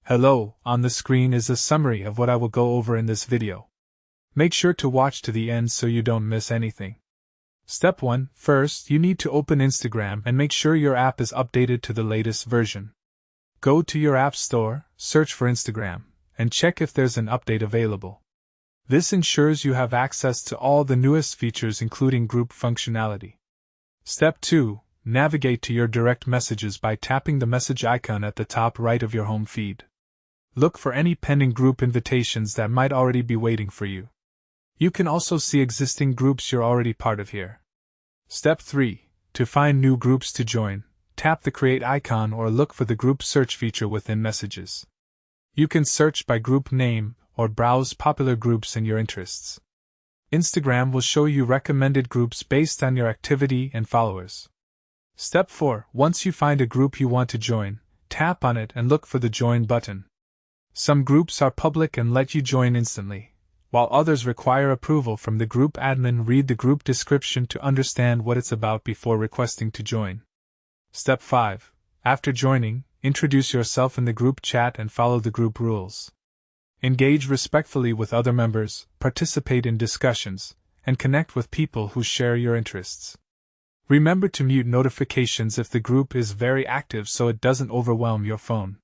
Hello, on the screen is a summary of what I will go over in this video. Make sure to watch to the end so you don't miss anything. Step 1. First, you need to open Instagram and make sure your app is updated to the latest version. Go to your App Store, search for Instagram, and check if there's an update available. This ensures you have access to all the newest features including group functionality. Step 2. Navigate to your direct messages by tapping the message icon at the top right of your home feed. Look for any pending group invitations that might already be waiting for you. You can also see existing groups you're already part of here. Step 3. To find new groups to join, tap the Create icon or look for the Group Search feature within Messages. You can search by group name or browse popular groups in your interests. Instagram will show you recommended groups based on your activity and followers. Step 4. Once you find a group you want to join, tap on it and look for the Join button. Some groups are public and let you join instantly, while others require approval from the group admin. Read the group description to understand what it's about before requesting to join. Step 5. After joining, introduce yourself in the group chat and follow the group rules. Engage respectfully with other members, participate in discussions, and connect with people who share your interests. Remember to mute notifications if the group is very active so it doesn't overwhelm your phone.